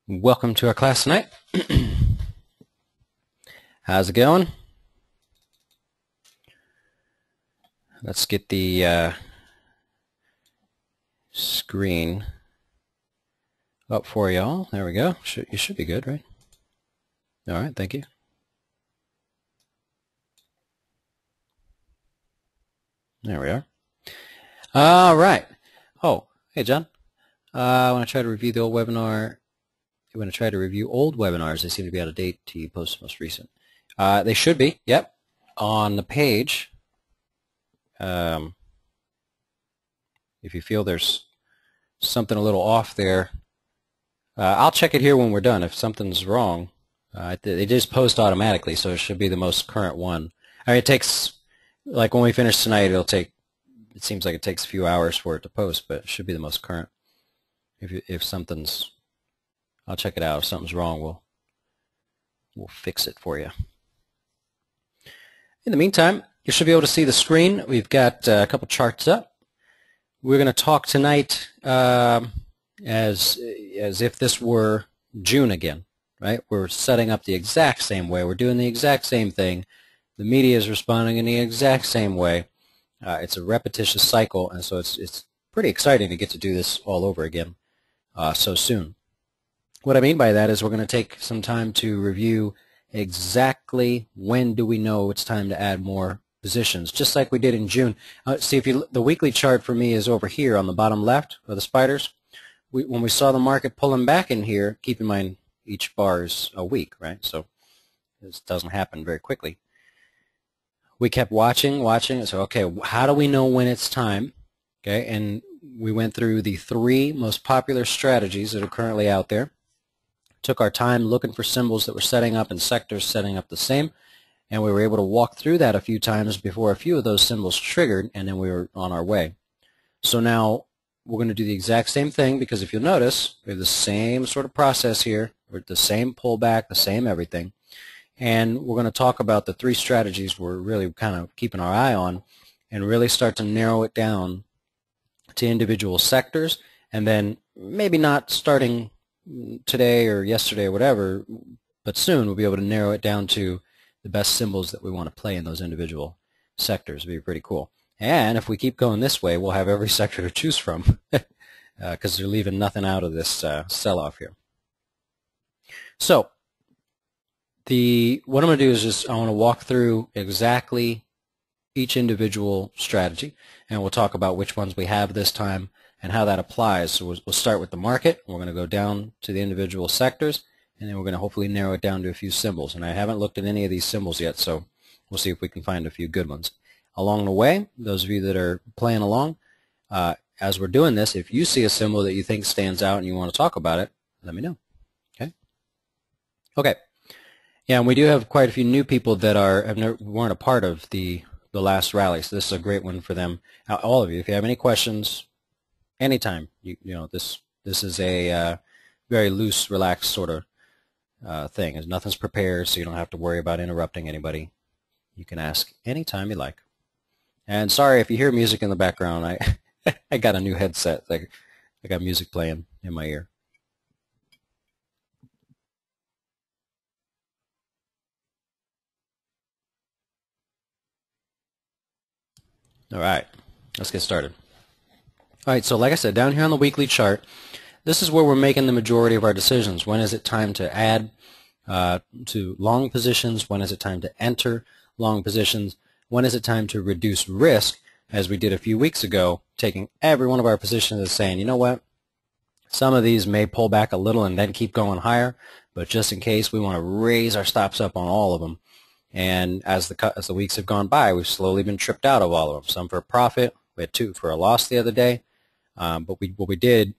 Welcome to our class tonight. How's it going? Let's get the screen up for y'all. There we go. You should be good, right? All right, thank you. There we are. All right. Oh, hey, John. I want to try to review the old webinar. I'm going to try to review old webinars. They seem to be out of date to you post most recent. They should be, yep, on the page. If you feel there's something a little off there, I'll check it here when we're done. If something's wrong, they just post automatically, so it should be the most current one. I mean, it takes, like when we finish tonight, it seems like it takes a few hours for it to post, but it should be the most current. If something's, I'll check it out. If something's wrong, we'll fix it for you. In the meantime, you should be able to see the screen. We've got a couple charts up. We're going to talk tonight as if this were June again, right? We're setting up the exact same way. We're doing the exact same thing. The media is responding in the exact same way. It's a repetitious cycle, and so it's pretty exciting to get to do this all over again so soon. What I mean by that is we're going to take some time to review exactly when do we know it's time to add more positions, just like we did in June. See, the weekly chart for me is over here on the bottom left of the spiders. When we saw the market pulling back in here, keep in mind each bar is a week, right? So this doesn't happen very quickly. We kept watching, and so, okay, how do we know when it's time? Okay, and we went through the 3 most popular strategies that are currently out there. Took our time looking for symbols that were setting up and sectors setting up the same, and we were able to walk through that a few times before a few of those symbols triggered, and then we were on our way. So now we're going to do the exact same thing, because if you'll notice, we have the same sort of process here. We're the same pullback, the same everything, and we're going to talk about the 3 strategies we're really kind of keeping our eye on and really start to narrow it down to individual sectors, and then maybe not starting today or yesterday or whatever, but soon we'll be able to narrow it down to the best symbols that we want to play in those individual sectors. It'll be pretty cool. And if we keep going this way, we'll have every sector to choose from because they're leaving nothing out of this sell-off here. So what I'm going to do is just I want to walk through exactly each individual strategy, and we'll talk about which ones we have this time and how that applies. So we'll start with the market. We're going to go down to the individual sectors, and then we're going to hopefully narrow it down to a few symbols. And I haven't looked at any of these symbols yet, so we'll see if we can find a few good ones. Along the way, those of you that are playing along, as we're doing this, if you see a symbol that you think stands out and you want to talk about it, let me know. Okay? Okay. Yeah, and we do have quite a few new people that weren't a part of the last rally, so this is a great one for them. All of you, if you have any questions, anytime, you know, this is a very loose, relaxed sort of thing. Nothing's prepared, so you don't have to worry about interrupting anybody. You can ask anytime you like. And sorry if you hear music in the background. I got a new headset. I got music playing in my ear. All right, let's get started. All right, so like I said, down here on the weekly chart, this is where we're making the majority of our decisions. When is it time to add to long positions? When is it time to enter long positions? When is it time to reduce risk, as we did a few weeks ago, taking every one of our positions and saying, you know what, some of these may pull back a little and then keep going higher, but just in case, we want to raise our stops up on all of them. And as the weeks have gone by, we've slowly been tripped out of all of them. Some for a profit. We had 2 for a loss the other day. But what we did,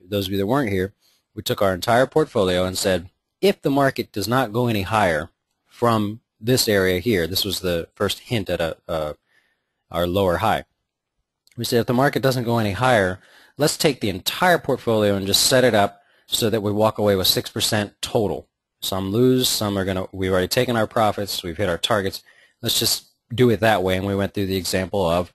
those of you that weren't here, we took our entire portfolio and said, if the market does not go any higher from this area here, this was the first hint at our lower high. We said if the market doesn't go any higher, let's take the entire portfolio and just set it up so that we walk away with 6% total. Some lose, some are we've already taken our profits, we've hit our targets. Let's just do it that way. And we went through the example of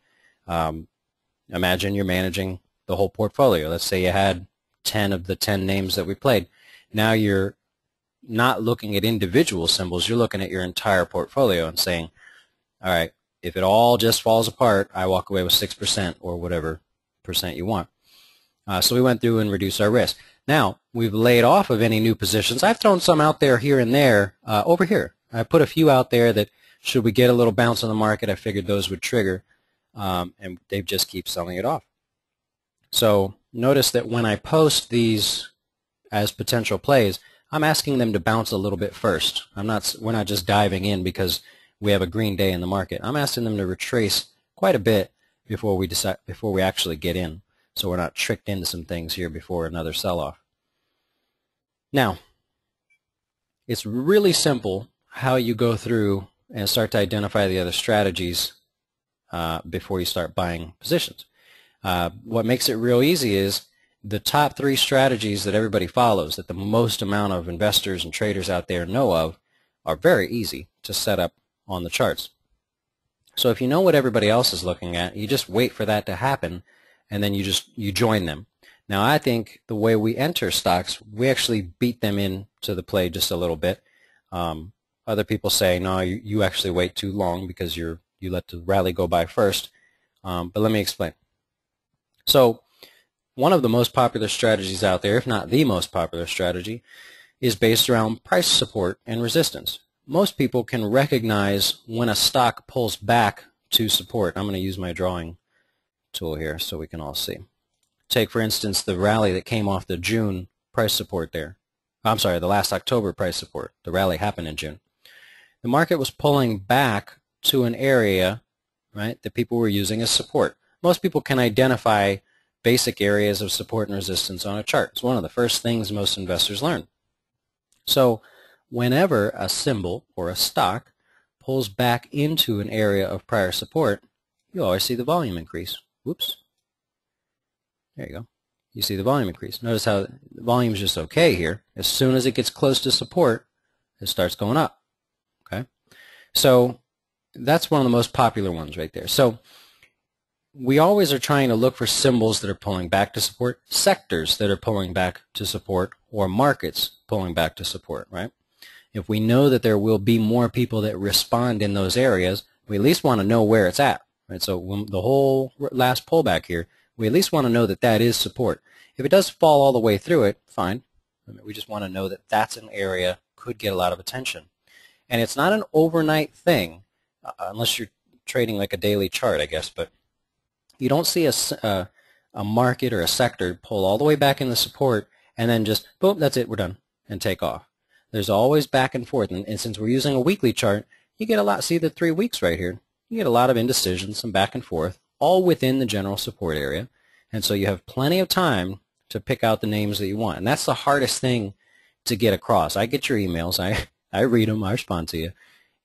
imagine you're managing the whole portfolio. Let's say you had 10 of the 10 names that we played. Now you're not looking at individual symbols, you're looking at your entire portfolio and saying, all right, if it all just falls apart, I walk away with 6% or whatever percent you want. So we went through and reduced our risk. Now, we've laid off of any new positions. I've thrown some out there here and there over here. I put a few out there that should we get a little bounce on the market, I figured those would trigger, and they just keep selling it off. So notice that when I post these as potential plays, I'm asking them to bounce a little bit first. We're not just diving in because we have a green day in the market. I'm asking them to retrace quite a bit before we actually get in, so we're not tricked into some things here before another sell-off. Now, it's really simple how you go through and start to identify the other strategies before you start buying positions. What makes it real easy is the top 3 strategies that everybody follows, that the most amount of investors and traders out there know of, are very easy to set up on the charts. So if you know what everybody else is looking at, you just wait for that to happen, and then you join them. Now, I think the way we enter stocks, we actually beat them into the play just a little bit. Other people say, no, you actually wait too long because you let the rally go by first. But let me explain. So one of the most popular strategies out there, if not the most popular strategy, is based around price support and resistance. Most people can recognize when a stock pulls back to support. I'm going to use my drawing tool here so we can all see. Take, for instance, the rally that came off the June price support there. I'm sorry, the last October price support. The rally happened in June. The market was pulling back to an area, right, that people were using as support. Most people can identify basic areas of support and resistance on a chart. It's one of the first things most investors learn. So whenever a symbol or a stock pulls back into an area of prior support, you always see the volume increase. Whoops. There you go. You see the volume increase. Notice how the volume is just okay here. As soon as it gets close to support, it starts going up. Okay? So that's one of the most popular ones right there. So we always are trying to look for symbols that are pulling back to support, sectors that are pulling back to support, or markets pulling back to support, right? If we know that there will be more people that respond in those areas, we at least want to know where it's at, right? So when the whole last pullback here, we at least want to know that that is support. If it does fall all the way through it, fine. We just want to know that that's an area could get a lot of attention. And it's not an overnight thing, unless you're trading like a daily chart, I guess, but you don't see a market or a sector pull all the way back into support and then just, boom, that's it, we're done, and take off. There's always back and forth, and since we're using a weekly chart, you get a lot, see the 3 weeks right here, you get a lot of indecision, some back and forth, all within the general support area, and so you have plenty of time to pick out the names that you want, and that's the hardest thing to get across. I get your emails, I read them, I respond to you.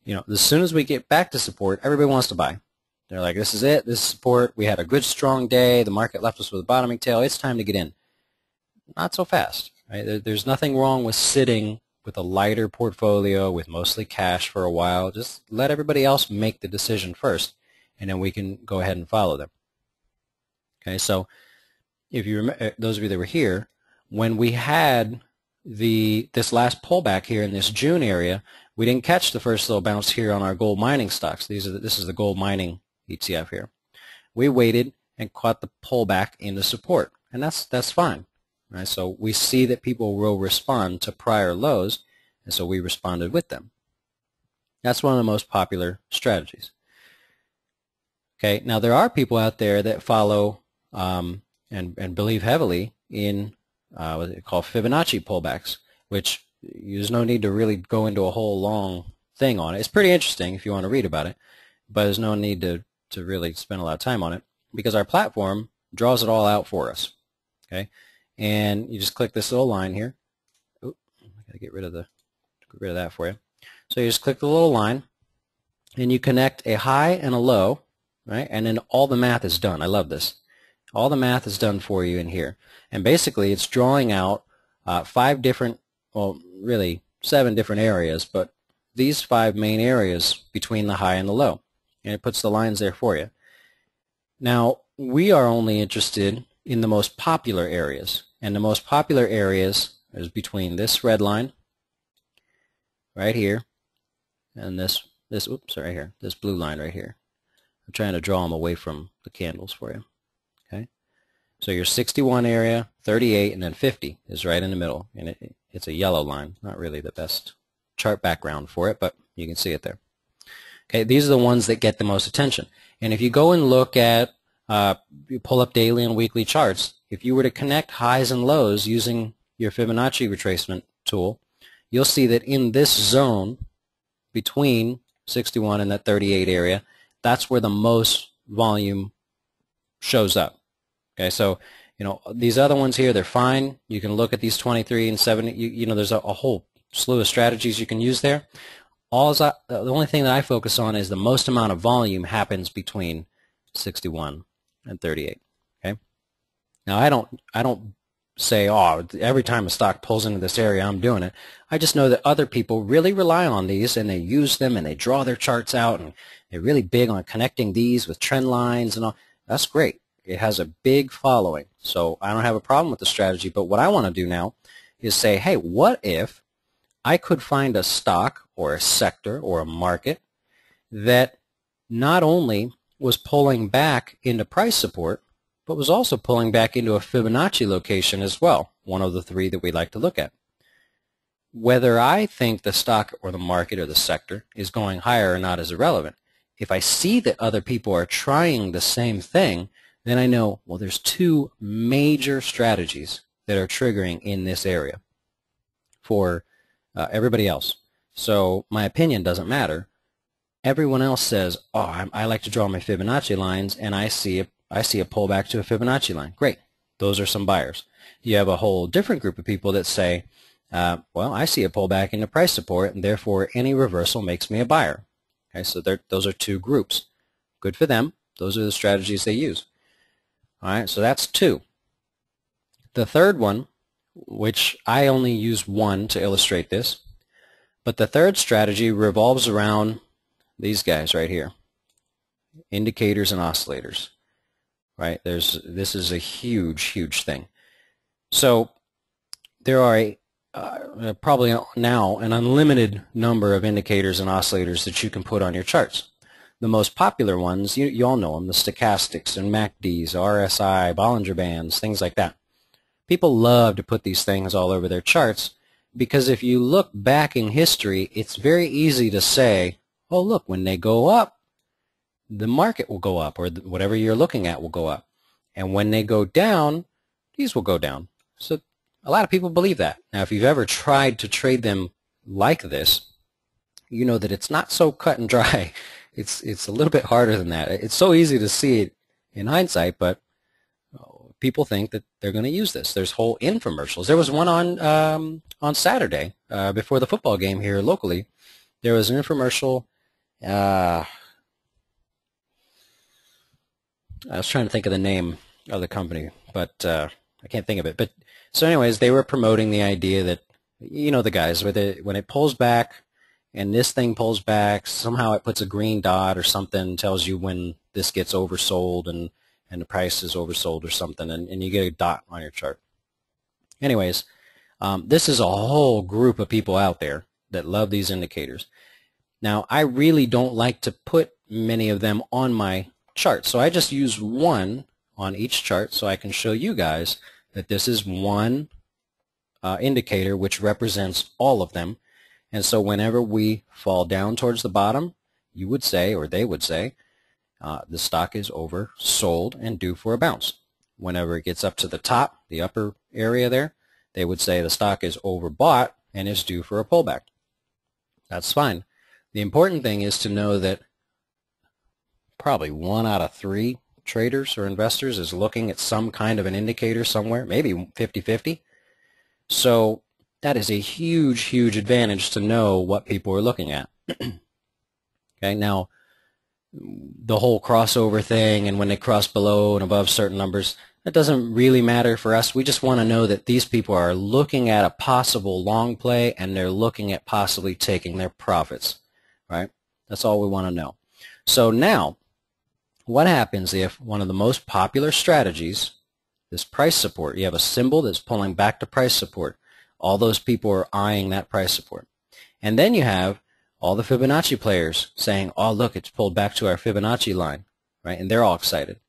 You know, as soon as we get back to support, everybody wants to buy. They're like, this is it, this is support, we had a good strong day, the market left us with a bottoming tail, it's time to get in. Not so fast, right? There's nothing wrong with sitting with a lighter portfolio with mostly cash for a while. Just let everybody else make the decision first, and then we can go ahead and follow them. Okay, so if you remember, those of you that were here, when we had this last pullback here in this June area, we didn't catch the first little bounce here on our gold mining stocks. This is the gold mining ETF here. We waited and caught the pullback into support, and that's fine. Right? So we see that people will respond to prior lows, and so we responded with them. That's one of the most popular strategies. Okay, now there are people out there that follow and believe heavily in what they call Fibonacci pullbacks, which there's no need to really go into a whole long thing on it. It's pretty interesting if you want to read about it, but there's no need to really spend a lot of time on it because our platform draws it all out for us. Okay, and you just click this little line here. Oop, I gotta get rid of that for you. So you just click the little line, and you connect a high and a low, right? And then all the math is done. I love this. All the math is done for you in here, and basically it's drawing out 5 different, well, really 7 different areas, but these 5 main areas between the high and the low, and it puts the lines there for you. Now we are only interested in the most popular areas, and the most popular areas is between this red line right here and this oops, right here, this blue line right here. I'm trying to draw them away from the candles for you. Okay, so your 61 area, 38, and then 50 is right in the middle, and it's a yellow line. Not really the best chart background for it, but you can see it there. Okay, these are the ones that get the most attention. And if you go and look at, you pull up daily and weekly charts, if you were to connect highs and lows using your Fibonacci retracement tool, you'll see that in this zone between 61 and that 38 area, that's where the most volume shows up. Okay, so you know these other ones here, they're fine. You can look at these 23 and 70. You know, there's a whole slew of strategies you can use there. The only thing that I focus on is the most amount of volume happens between 61 and 38. Okay. Now I don't say, oh, every time a stock pulls into this area, I'm doing it. I just know that other people really rely on these, and they use them, and they draw their charts out, and they're really big on connecting these with trend lines and all. That's great. It has a big following, so I don't have a problem with the strategy. But what I want to do now is say, hey, what if I could find a stock or a sector or a market that not only was pulling back into price support, but was also pulling back into a Fibonacci location as well, one of the three that we like to look at. Whether I think the stock or the market or the sector is going higher or not is irrelevant. If I see that other people are trying the same thing, then I know, well, there's two major strategies that are triggering in this area for everybody else. So my opinion doesn't matter. Everyone else says, oh, I like to draw my Fibonacci lines, and I see a pullback to a Fibonacci line. Great. Those are some buyers. You have a whole different group of people that say, well, I see a pullback into price support, and therefore any reversal makes me a buyer. Okay, so those are two groups. Good for them. Those are the strategies they use. All right, so that's two. The third one, which I only use one to illustrate this, but the third strategy revolves around these guys right here, indicators and oscillators. Right? This is a huge thing. So there are probably now an unlimited number of indicators and oscillators that you can put on your charts. The most popular ones, you all know them, the stochastics and MACDs, RSI, Bollinger Bands, things like that. People love to put these things all over their charts because if you look back in history, it's very easy to say, oh, look, when they go up, the market will go up, or whatever you're looking at will go up. And when they go down, these will go down. So a lot of people believe that. Now, if you've ever tried to trade them like this, you know that it's not so cut and dry. It's a little bit harder than that. It's so easy to see it in hindsight, but people think that they're going to use this. There's whole infomercials. There was one on Saturday before the football game here locally. There was an infomercial. I was trying to think of the name of the company, but I can't think of it. But so anyways, they were promoting the idea that, you know, the guys, when it pulls back and this thing pulls back, somehow it puts a green dot or something, tells you when this gets oversold and the price is oversold or something, and you get a dot on your chart. Anyways, this is a whole group of people out there that love these indicators. Now, I really don't like to put many of them on my chart, so I just use one on each chart so I can show you guys that this is one indicator which represents all of them. And so whenever we fall down towards the bottom, you would say, or they would say, the stock is oversold and due for a bounce. Whenever it gets up to the top, the upper area there, they would say the stock is overbought and is due for a pullback. That's fine. The important thing is to know that probably 1 out of 3 traders or investors is looking at some kind of an indicator somewhere, maybe 50-50. So that is a huge advantage to know what people are looking at. Okay, now the whole crossover thing and when they cross below and above certain numbers, that doesn't really matter for us. We just want to know that these people are looking at a possible long play and they're looking at possibly taking their profits, right? That's all we want to know. So now, what happens if one of the most popular strategies, this price support, you have a symbol that's pulling back to price support. All those people are eyeing that price support. And then you have all the Fibonacci players saying, oh, look, it's pulled back to our Fibonacci line, right? And they're all excited.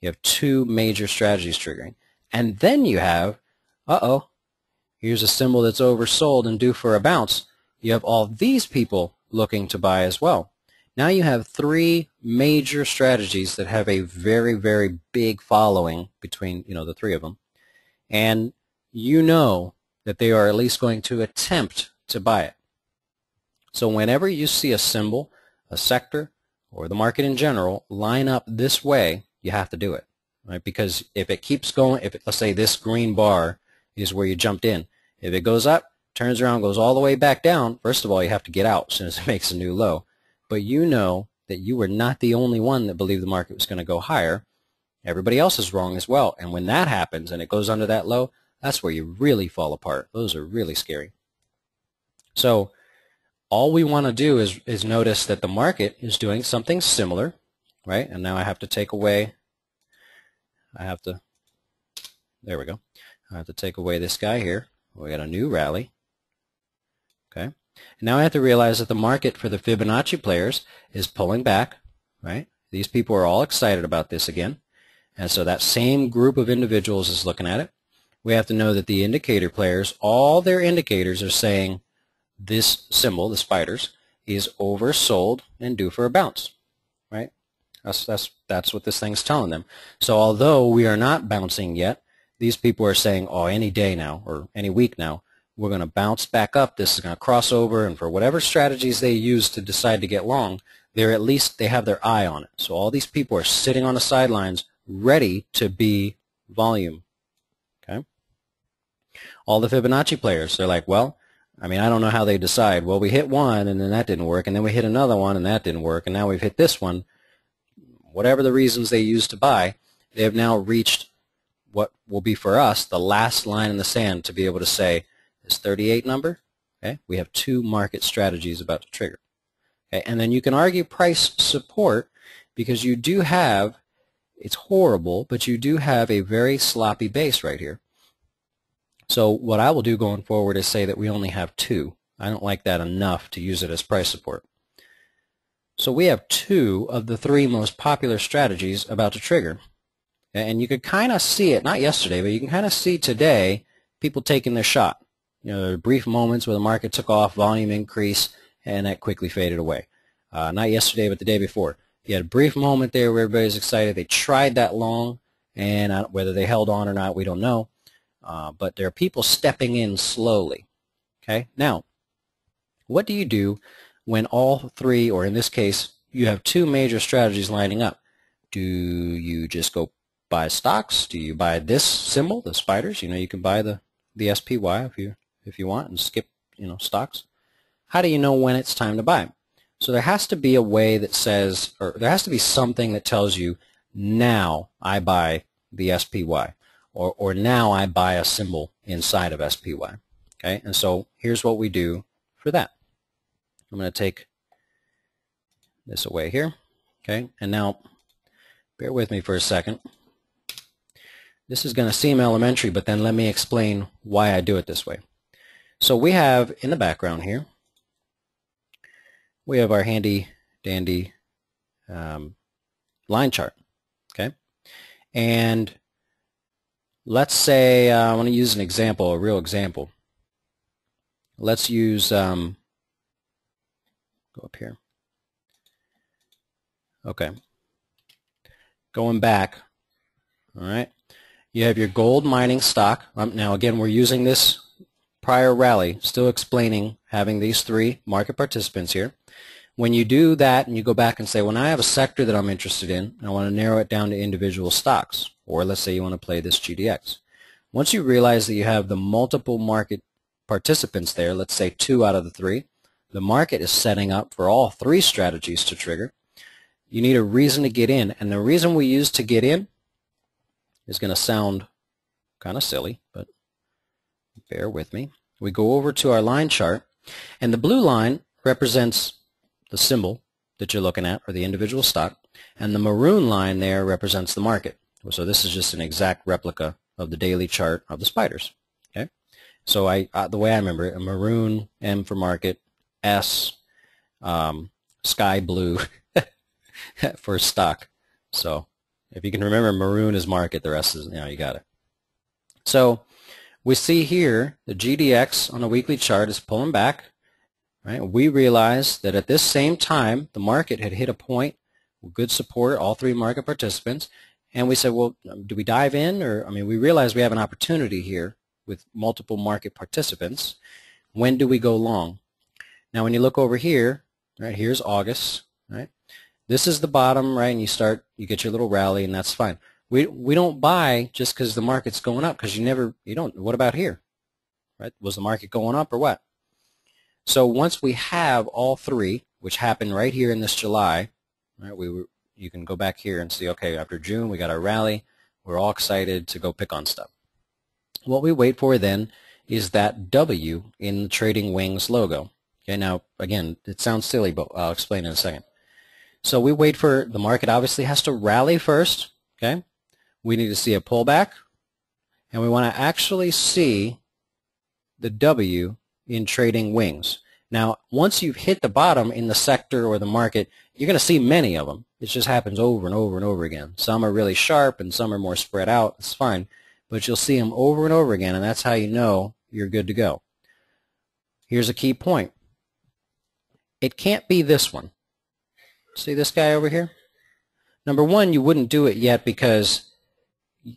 You have two major strategies triggering. And then you have, uh-oh, here's a symbol that's oversold and due for a bounce. You have all these people looking to buy as well. Now you have three major strategies that have a very, very big following between, the three of them. And you know that they are at least going to attempt to buy it. So whenever you see a symbol, a sector, or the market in general line up this way, you have to do it, right? Because if it keeps going, let's say this green bar is where you jumped in. If it goes up, turns around, goes all the way back down, first of all, you have to get out as soon as it makes a new low. But you know that you were not the only one that believed the market was going to go higher. Everybody else is wrong as well. And when that happens and it goes under that low, that's where you really fall apart. Those are really scary. So all we want to do is notice that the market is doing something similar, right? And now I have to take away, there we go. I have to take away this guy here. We got a new rally. Okay. And now I have to realize that the market for the Fibonacci players is pulling back, right? These people are all excited about this again. And so that same group of individuals is looking at it. We have to know that the indicator players, all their indicators are saying this symbol, the spiders, is oversold and due for a bounce, right? That's what this thing's telling them. So although we are not bouncing yet, these people are saying, oh, any day now or any week now, we're going to bounce back up. This is going to cross over, and for whatever strategies they use to decide to get long, at least they have their eye on it. So all these people are sitting on the sidelines ready to be volume. Okay? All the Fibonacci players, they're like, well, I don't know how they decide. Well, we hit one, and then that didn't work, and then we hit another one, and that didn't work, and now we've hit this one. Whatever the reasons they use to buy, they have now reached what will be for us the last line in the sand to be able to say, this 38 number, okay, we have two market strategies about to trigger. Okay, and then you can argue price support because you do have, it's horrible, but you do have a very sloppy base right here. So what I will do going forward is say that we only have two. I don't like that enough to use it as price support. So we have two of the three most popular strategies about to trigger. And you could kind of see it, not yesterday, but you can kind of see today people taking their shot. There were brief moments where the market took off, volume increase, and that quickly faded away. Not yesterday, but the day before. You had a brief moment there where everybody's excited. They tried that long, and whether they held on or not, we don't know. But there are people stepping in slowly. Okay. Now, what do you do when all three, or in this case, you have two major strategies lining up? Do you just go buy stocks? Do you buy this symbol, the spiders? You can buy the SPY if you want and skip stocks. How do you know when it's time to buy? So there has to be a way that says, or there has to be something that tells you, now I buy the SPY, or now I buy a symbol inside of SPY. Okay, and so here's what we do for that. I'm going to take this away here. Okay, and now bear with me for a second. This is going to seem elementary, but then let me explain why I do it this way. So we have in the background here, we have our handy dandy line chart. Okay, and let's say I want to use an example, a real example. Let's use go up here. Okay, going back. All right, you have your gold mining stock. Now again, we're using this prior rally, still explaining having these three market participants here. When you do that and you go back and say, when I have a sector that I'm interested in, I want to narrow it down to individual stocks, or let's say you want to play this GDX. Once you realize that you have the multiple market participants there, let's say 2 out of the 3, the market is setting up for all 3 strategies to trigger. You need a reason to get in, and the reason we use to get in is going to sound kind of silly, but bear with me. We go over to our line chart, and the blue line represents the symbol that you're looking at, or the individual stock, and the maroon line there represents the market. So this is just an exact replica of the daily chart of the spiders. Okay? So the way I remember it, a maroon, M for market, S, sky blue for stock. So if you can remember, maroon is market, the rest is, you got it. So we see here the GDX on the weekly chart is pulling back. Right? We realized that at this same time, the market had hit a point with good support, all three market participants, and we said, well, do we dive in? Or, we realize we have an opportunity here with multiple market participants. When do we go long? Now, when you look over here, right, here's August, right? This is the bottom, right, and you get your little rally, and that's fine. We don't buy just because the market's going up, because what about here? Right? Was the market going up or what? So once we have all three, which happened right here in this July, right, you can go back here and see, okay, after June we got our rally, we're all excited to go pick on stuff. What we wait for then is that W in the Trading Wings logo. Okay, now again, it sounds silly, but I'll explain in a second. So we wait for the market obviously has to rally first, okay? We need to see a pullback, and we want to actually see the W in Trading Wings. Now, once you've hit the bottom in the sector or the market, you're going to see many of them. It just happens over and over and over again. Some are really sharp and some are more spread out. It's fine. But you'll see them over and over again, and that's how you know you're good to go. Here's a key point. It can't be this one. See this guy over here? Number one, you wouldn't do it yet because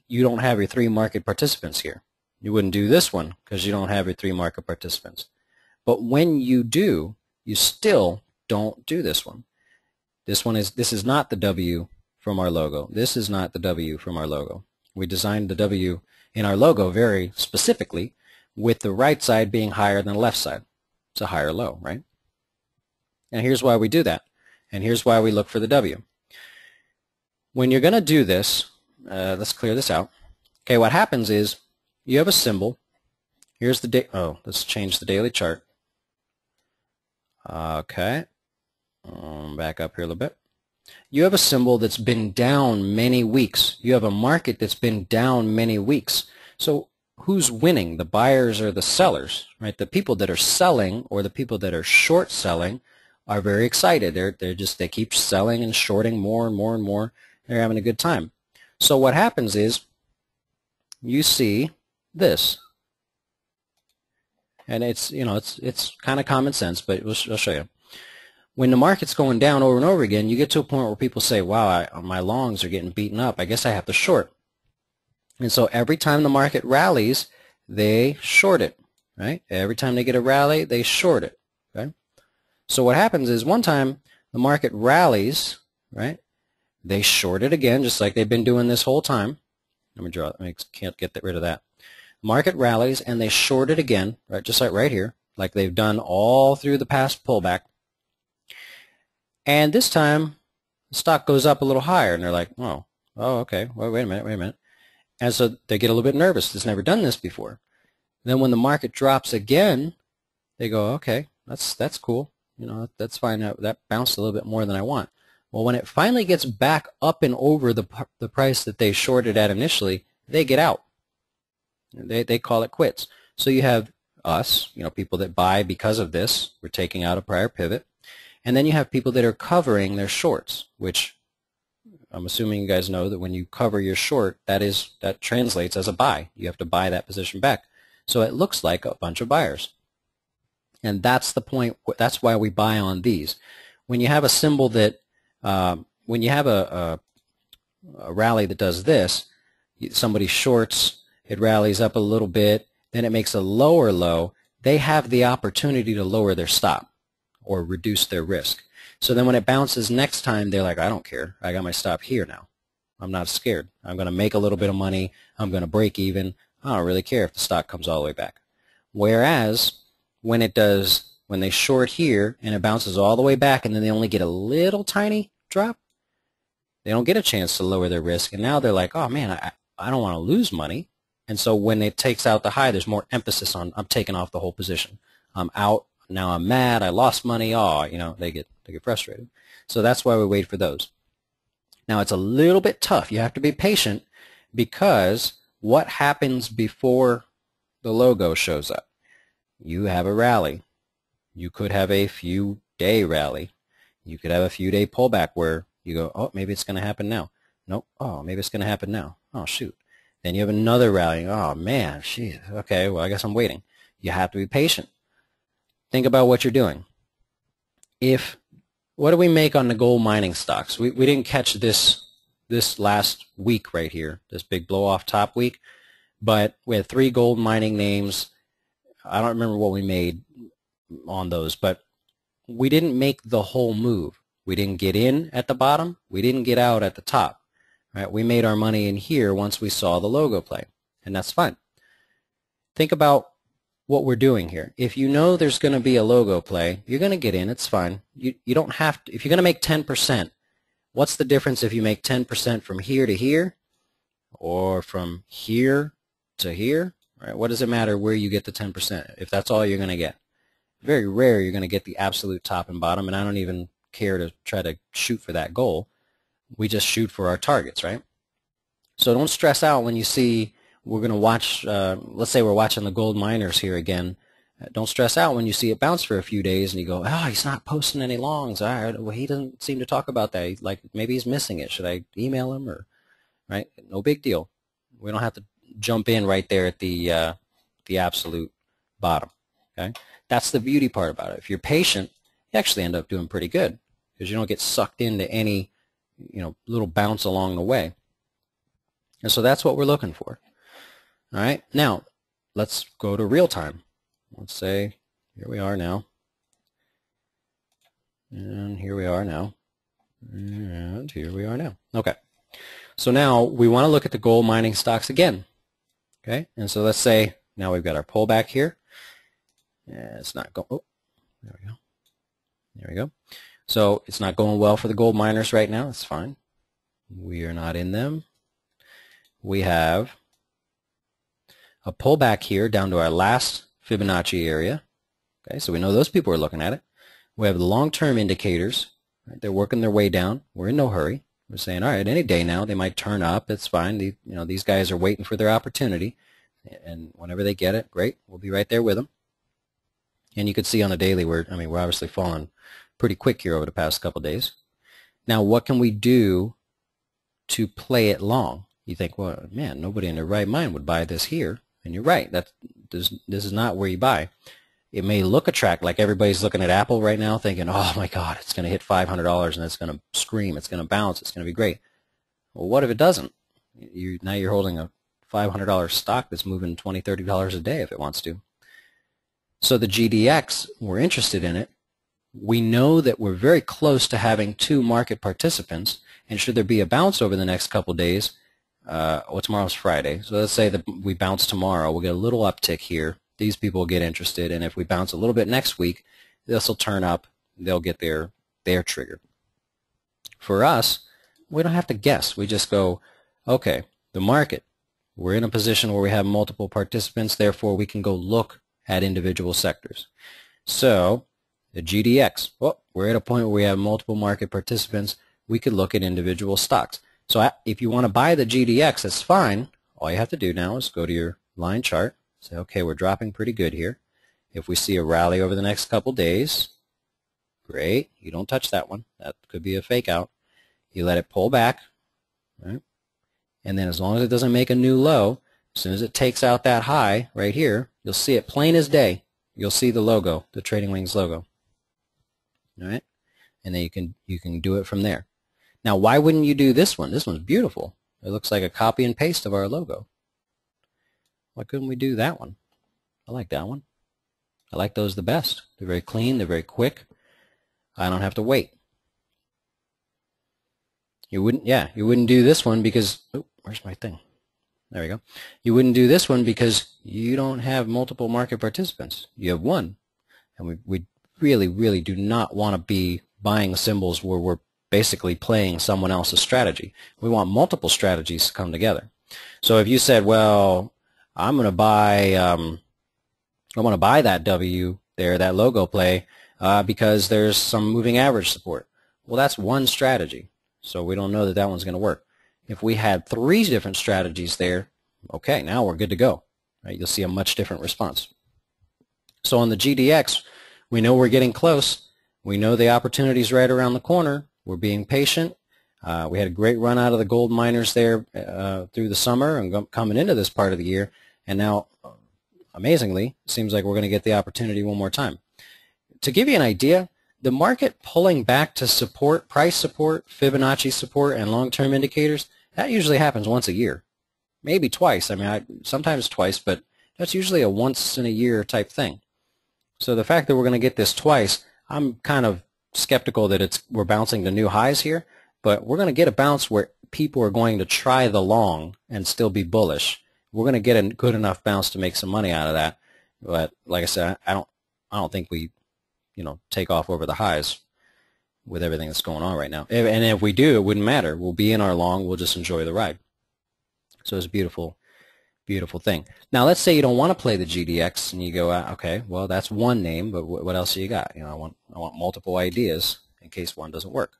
you don't have your three market participants here. You wouldn't do this one because you don't have your three market participants. But when you do, you still don't do this one. This is not the W from our logo. This is not the W from our logo. We designed the W in our logo very specifically with the right side being higher than the left side. It's a higher low, right? And here's why we do that. And here's why we look for the W. When you're going to do this, let's clear this out. Okay, what happens is you have a symbol. Here's the let's change the daily chart. Okay, back up here a little bit. You have a symbol that's been down many weeks. You have a market that's been down many weeks. So who's winning, the buyers or the sellers, right? The people that are selling or the people that are short selling are very excited. They keep selling and shorting more and more and more. They're having a good time. So what happens is you see this. And it's kind of common sense, but I'll show you. When the market's going down over and over again, you get to a point where people say, wow, my longs are getting beaten up. I guess I have to short. And so every time the market rallies, they short it, right? Every time they get a rally, they short it, okay? So what happens is one time the market rallies, right? They short it again, just like they've been doing this whole time. Let me draw it. I can't get rid of that. Market rallies and they short it again, right? Just like right here, like they've done all through the past pullback. And this time, the stock goes up a little higher, and they're like, oh, okay, well, wait a minute. And so they get a little bit nervous. It's never done this before. Then when the market drops again, they go, okay, that's cool. That's fine. That bounced a little bit more than I want. Well, when it finally gets back up and over the price that they shorted at initially, they get out. They call it quits. So you have us, people that buy because of this. We're taking out a prior pivot. And then you have people that are covering their shorts, which I'm assuming you guys know that when you cover your short, that translates as a buy. You have to buy that position back. So it looks like a bunch of buyers. And that's the point. That's why we buy on these. When you have a symbol that, when you have a rally that does this, somebody shorts, it rallies up a little bit, then it makes a lower low, they have the opportunity to lower their stop or reduce their risk. So then when it bounces next time, they're like, I don't care. I got my stop here now. I'm not scared. I'm going to make a little bit of money. I'm going to break even. I don't really care if the stock comes all the way back. Whereas when they short here and it bounces all the way back and then they only get a little tiny drop, they don't get a chance to lower their risk. And now they're like, oh man, I don't want to lose money. And so when it takes out the high, there's more emphasis on I'm taking off the whole position. I'm out. Now I'm mad. I lost money. They get frustrated. So that's why we wait for those. Now it's a little bit tough. You have to be patient because what happens before the logo shows up. You have a rally. You could have a few day rally. You could have a few day pullback where you go, oh, maybe it's going to happen now. Nope. Oh, maybe it's going to happen now. Oh, shoot. Then you have another rally. Oh, man. Geez. Okay, well, I guess I'm waiting. You have to be patient. Think about what you're doing. What do we make on the gold mining stocks? We didn't catch this last week right here, this big blow off top week, but we had 3 gold mining names. I don't remember what we made on those, but we didn't make the whole move. We didn't get in at the bottom. We didn't get out at the top. Right? We made our money in here once we saw the logo play, and that's fine. Think about what we're doing here. If you know there's going to be a logo play, you're going to get in. It's fine. You don't have to. If you're going to make 10%, what's the difference if you make 10% from here to here or from here to here? Right? What does it matter where you get the 10% if that's all you're going to get? Very rare you're going to get the absolute top and bottom, and I don't even care to try to shoot for that goal. We just shoot for our targets, right? So don't stress out when you see we're going to watch, let's say we're watching the gold miners here again. Don't stress out when you see it bounce for a few days and you go, oh, he's not posting any longs. All right, well, he doesn't seem to talk about that. Like maybe he's missing it. Should I email him or, right? No big deal. We don't have to jump in right there at the absolute bottom, okay? That's the beauty part about it. If you're patient, you actually end up doing pretty good because you don't get sucked into any, little bounce along the way. And so that's what we're looking for. All right, now let's go to real time. Let's say here we are now, and here we are now, and here we are now. Okay, so now we want to look at the gold mining stocks again. Okay, and so let's say now we've got our pullback here. It's not going. Oh, there we go. There we go. So it's not going well for the gold miners right now. It's fine. We are not in them. We have a pullback here down to our last Fibonacci area. Okay, so we know those people are looking at it. We have the long-term indicators. Right, they're working their way down. We're in no hurry. We're saying, all right, any day now they might turn up. It's fine. These guys are waiting for their opportunity, and whenever they get it, great. We'll be right there with them. And you can see on the daily, we're obviously falling pretty quick here over the past couple days. Now, what can we do to play it long? You think, well, man, nobody in their right mind would buy this here. And you're right. This is not where you buy. It may look attractive, like everybody's looking at Apple right now thinking, oh, my God, it's going to hit $500 and it's going to scream. It's going to bounce. It's going to be great. Well, what if it doesn't? Now you're holding a $500 stock that's moving $20, $30 a day if it wants to. So the GDX, we're interested in it. We know that we're very close to having 2 market participants, and should there be a bounce over the next couple days, tomorrow's Friday, so let's say that we bounce tomorrow, we'll get a little uptick here. These people will get interested, and if we bounce a little bit next week, this will turn up. They'll get their trigger. For us, we don't have to guess. We just go, okay, the market, we're in a position where we have multiple participants, therefore we can go look at individual sectors. So the GDX, we're at a point where we have multiple market participants. We could look at individual stocks. So if you want to buy the GDX, that's fine. All you have to do now is go to your line chart. Say, okay, we're dropping pretty good here. If we see a rally over the next couple days, great. You don't touch that one. That could be a fake out. You let it pull back, right? And then as long as it doesn't make a new low, as soon as it takes out that high right here, you'll see it plain as day. You'll see the logo, the Trading Wings logo. All right? And then you can do it from there. Now, why wouldn't you do this one? This one's beautiful. It looks like a copy and paste of our logo. Why couldn't we do that one? I like that one. I like those the best. They're very clean. They're very quick. I don't have to wait. You wouldn't do this one because, oh, where's my thing? There we go. You wouldn't do this one because you don't have multiple market participants. You have one. And we really, really do not want to be buying symbols where we're basically playing someone else's strategy. We want multiple strategies to come together. So if you said, well, I want to buy that W there, that logo play, because there's some moving average support. Well, that's one strategy. So we don't know that that one's going to work. If we had 3 different strategies there, okay, now we're good to go. right? You'll see a much different response. So on the GDX, we know we're getting close. We know the opportunity's right around the corner. We're being patient. We had a great run out of the gold miners there through the summer and coming into this part of the year. And now, amazingly, it seems like we're going to get the opportunity one more time. To give you an idea, the market pulling back to support, price support, Fibonacci support, and long-term indicators, that usually happens once a year. Maybe twice. I mean, sometimes twice, but that's usually a once-in-a-year type thing. So the fact that we're going to get this twice, I'm kind of skeptical that we're bouncing to new highs here, but we're going to get a bounce where people are going to try the long and still be bullish. We're going to get a good enough bounce to make some money out of that. But like I said, I don't think we, take off over the highs with everything that's going on right now. And if we do, it wouldn't matter. We'll be in our long. We'll just enjoy the ride. So it's a beautiful, beautiful thing. Now, let's say you don't want to play the GDX, and you go, okay, well, that's one name, but what else do you got? I want multiple ideas in case one doesn't work.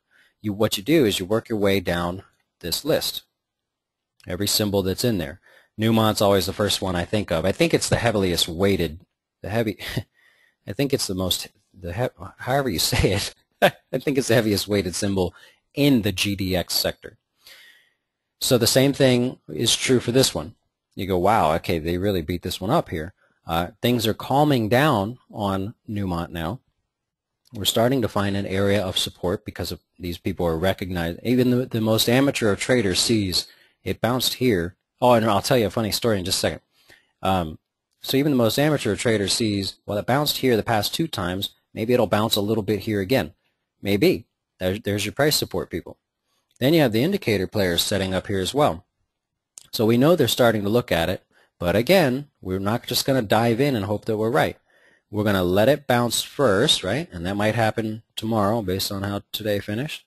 What you do is you work your way down this list. Every symbol that's in there. Newmont's always the first one I think of. I think it's the heaviest weighted. I think it's the most. However you say it. I think it's the heaviest weighted symbol in the GDX sector. So the same thing is true for this one. You go, wow, okay, they really beat this one up here. Things are calming down on Newmont now. We're starting to find an area of support because of these people are recognized. Even the most amateur of traders sees it bounced here. Oh, and I'll tell you a funny story in just a second. So even the most amateur trader sees, well, it bounced here the past 2 times. Maybe it'll bounce a little bit here again. Maybe. There's your price support people. Then you have the indicator players setting up here as well. So we know they're starting to look at it. But again, we're not just going to dive in and hope that we're right. We're going to let it bounce first, right? And that might happen tomorrow based on how today finished.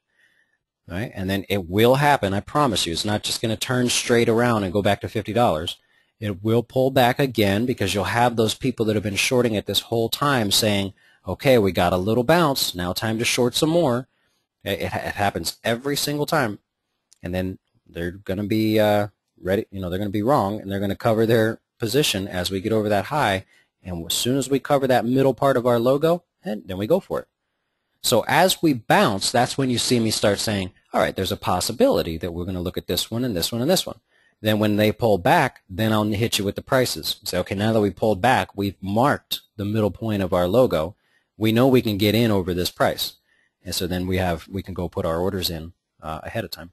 Right? And then it will happen, I promise you. It's not just going to turn straight around and go back to $50. It will pull back again because you'll have those people that have been shorting it this whole time saying, okay, we got a little bounce. Now time to short some more. It happens every single time. And then they're going to be ready. They're going to be wrong, and they're going to cover their position as we get over that high. And as soon as we cover that middle part of our logo, then we go for it. So as we bounce, that's when you see me start saying, all right, there's a possibility that we're going to look at this one and this one and this one. Then when they pull back, then I'll hit you with the prices. Say, okay, now that we pulled back, we've marked the middle point of our logo. We know we can get in over this price. And so then we can go put our orders in ahead of time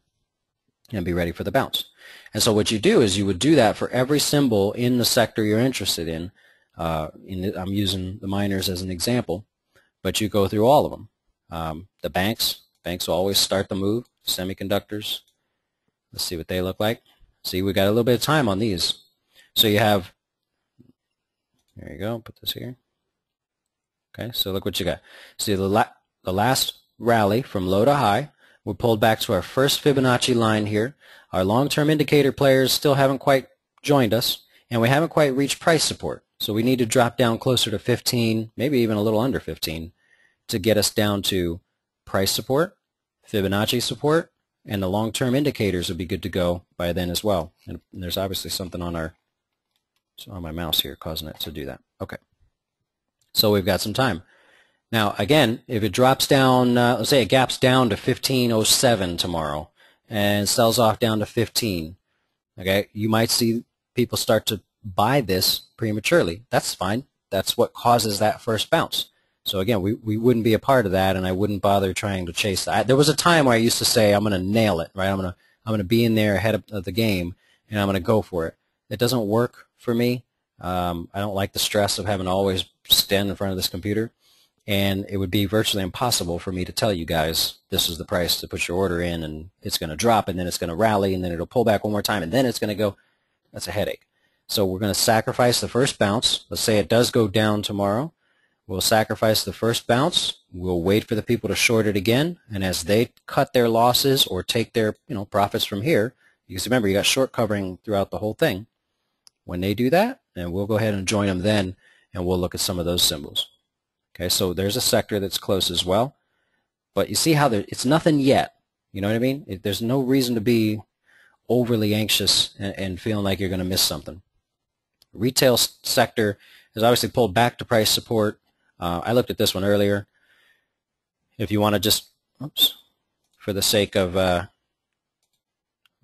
and be ready for the bounce. And so what you do is you would do that for every symbol in the sector you're interested in. I'm using the miners as an example, but you go through all of them. The banks will always start the move. Semiconductors, let's see what they look like. See, we got a little bit of time on these. So you have, there you go, put this here. Okay, so look what you got. See, the last rally from low to high, we're pulled back to our first Fibonacci line here. Our long-term indicator players still haven't quite joined us, and we haven't quite reached price support. So we need to drop down closer to 15, maybe even a little under 15, to get us down to price support, Fibonacci support, and the long-term indicators will be good to go by then as well. And there's obviously something on my mouse here causing it to do that. Okay. So we've got some time. Now, again, if it drops down, let's say it gaps down to 15.07 tomorrow and sells off down to 15, okay, you might see people start to buy this prematurely. That's fine. That's what causes that first bounce. So again, we wouldn't be a part of that, and I wouldn't bother trying to chase that. There was a time where I used to say, I'm going to nail it, right? I'm going to be in there ahead of the game, and I'm going to go for it. It doesn't work for me. I don't like the stress of having to always stand in front of this computer, and it would be virtually impossible for me to tell you guys this is the price to put your order in, and it's going to drop, and then it's going to rally, and then it'll pull back one more time, and then it's going to go. That's a headache. So we're going to sacrifice the first bounce. Let's say it does go down tomorrow. We'll sacrifice the first bounce. We'll wait for the people to short it again, and as they cut their losses or take their profits from here, because remember, you got short covering throughout the whole thing. When they do that, then we'll go ahead and join them then, and we'll look at some of those symbols. Okay, so there's a sector that's close as well, but you see how it's nothing yet. You know what I mean? There's no reason to be overly anxious and feeling like you're going to miss something. Retail sector has obviously pulled back to price support. I looked at this one earlier. If you want to just, oops, for the sake of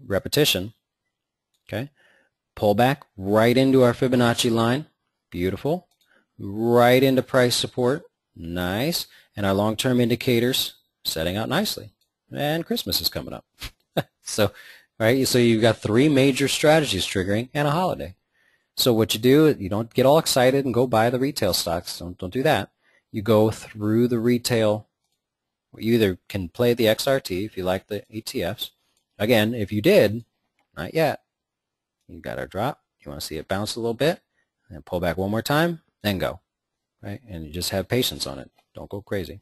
repetition, okay, pull back right into our Fibonacci line. Beautiful. Right into price support. Nice. And our long-term indicators setting out nicely. And Christmas is coming up. So you've got 3 major strategies triggering and a holiday. So what you do, you don't get all excited and go buy the retail stocks. Don't do that. You go through the retail. You either can play the XRT if you like the ETFs. Again, if you did, not yet. You got our drop. You want to see it bounce a little bit, and pull back one more time, then go. Right? And you just have patience on it. Don't go crazy.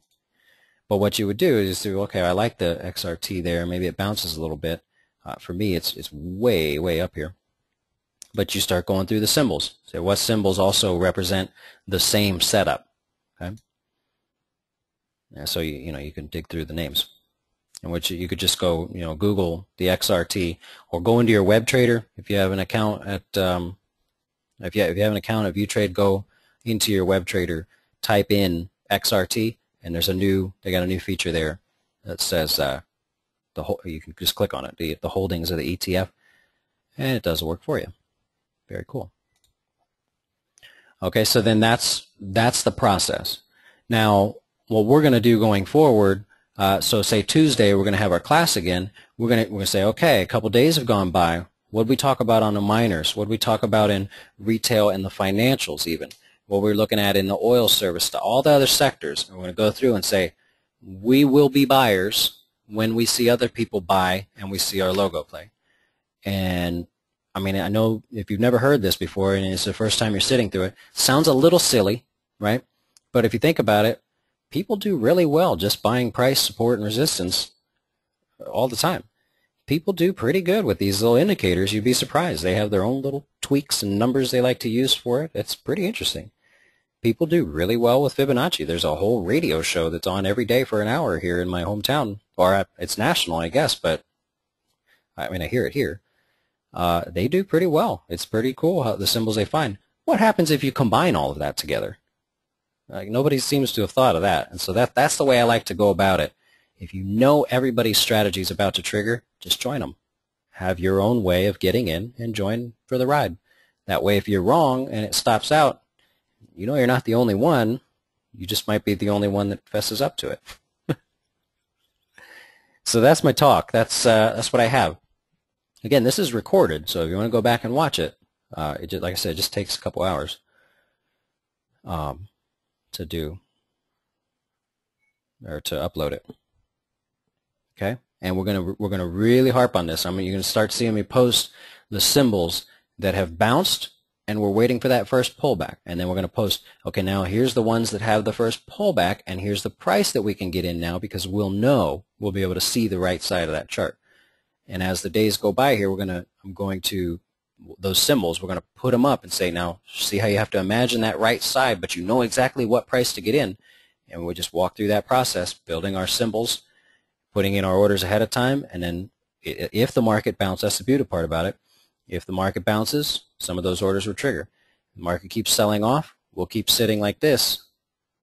But what you would do is say, okay, I like the XRT there. Maybe it bounces a little bit. For me, it's way, way up here. But you start going through the symbols. Say what symbols also represent the same setup. Okay. And so you can dig through the names. In which you could just go, Google the XRT, or go into your web trader if you have an account at if you have an account at ViewTrade. Go into your web trader, type in XRT, and they got a new feature there that says you can just click on it, the holdings of the ETF, and it does the work for you. Very cool. Okay, so then that's the process. Now, what we're going to do going forward. So say Tuesday we're going to have our class again. We're going to say, okay, a couple days have gone by. What did we talk about on the miners? What did we talk about in retail and the financials even? What we're looking at in the oil service, all the other sectors. And we're going to go through and say, we will be buyers when we see other people buy and we see our logo play. And I mean, I know if you've never heard this before and it's the first time you're sitting through it, sounds a little silly, right? But if you think about it, people do really well just buying price, support, and resistance all the time. People do pretty good with these little indicators. You'd be surprised. They have their own little tweaks and numbers they like to use for it. It's pretty interesting. People do really well with Fibonacci. There's a whole radio show that's on every day for an hour here in my hometown. Or it's national, I guess, but I mean, I hear it here. They do pretty well. It's pretty cool how the symbols they find. What happens if you combine all of that together? Like, nobody seems to have thought of that. And so that's the way I like to go about it. If you know everybody's strategy is about to trigger, just join them. Have your own way of getting in and join for the ride. That way, if you're wrong and it stops out, you're not the only one. You just might be the only one that fesses up to it. So that's my talk. That's what I have. Again, this is recorded, so if you want to go back and watch it, like I said, it just takes a couple hours to do or to upload it. Okay, and we're gonna really harp on this. I mean, you're gonna start seeing me post the symbols that have bounced, and we're waiting for that first pullback, and then we're gonna post. Okay, now here's the ones that have the first pullback, and here's the price that we can get in now because we'll be able to see the right side of that chart. And as the days go by here, I'm going to those symbols. We're going to put them up and say, now see how you have to imagine that right side, but you know exactly what price to get in, and we'll just walk through that process, building our symbols, putting in our orders ahead of time, and then if the market bounces, that's the beautiful part about it. If the market bounces, some of those orders will trigger. The market keeps selling off, we'll keep sitting like this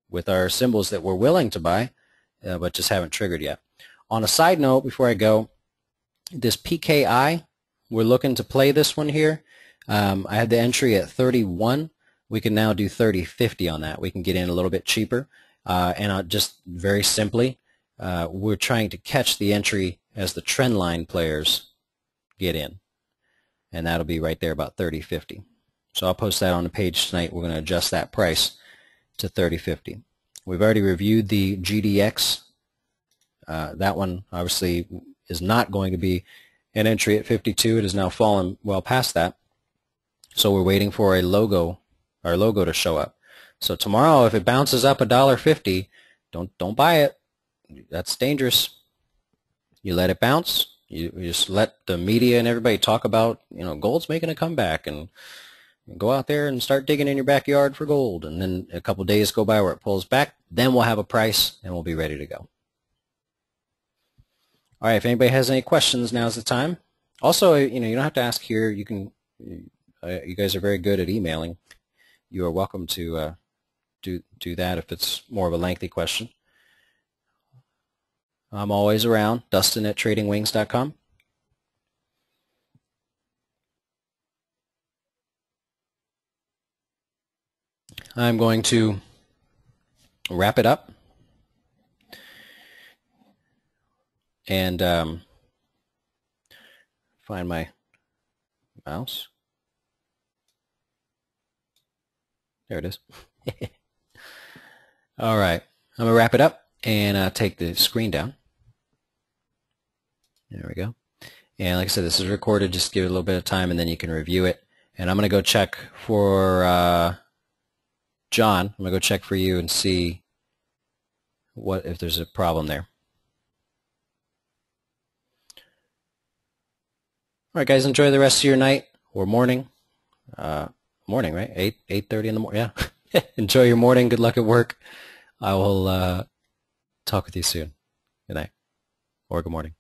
with our symbols that we're willing to buy, but just haven't triggered yet. On a side note, before I go, this PKI, we're looking to play this one here. I had the entry at 31. We can now do 30.50 on that. We can get in a little bit cheaper. And just very simply, we're trying to catch the entry as the trend line players get in. And that'll be right there about 30.50. So I'll post that on the page tonight. We're going to adjust that price to 30.50. We've already reviewed the GDX. That one obviously is not going to be an entry at 52. It has now fallen well past that. So we're waiting for our logo to show up. So tomorrow, if it bounces up $1.50, don't buy it. That's dangerous. You let it bounce. You just let the media and everybody talk about, gold's making a comeback, and go out there and start digging in your backyard for gold. And then a couple days go by where it pulls back. Then we'll have a price, and we'll be ready to go. All right, if anybody has any questions, now's the time. Also, you don't have to ask here. You can, you guys are very good at emailing. You are welcome to do that if it's more of a lengthy question. I'm always around, Dustin@tradingwings.com. I'm going to wrap it up and find my mouse. There it is. All right, I'm going to wrap it up and take the screen down. There we go. And like I said, this is recorded. Just give it a little bit of time and then you can review it. And I'm going to go check for John. I'm going to go check for you and see what if there's a problem there. All right, guys, enjoy the rest of your night or morning. Morning, right? 8:30 in the morning. Yeah. Enjoy your morning. Good luck at work. I will talk with you soon. Good night or good morning.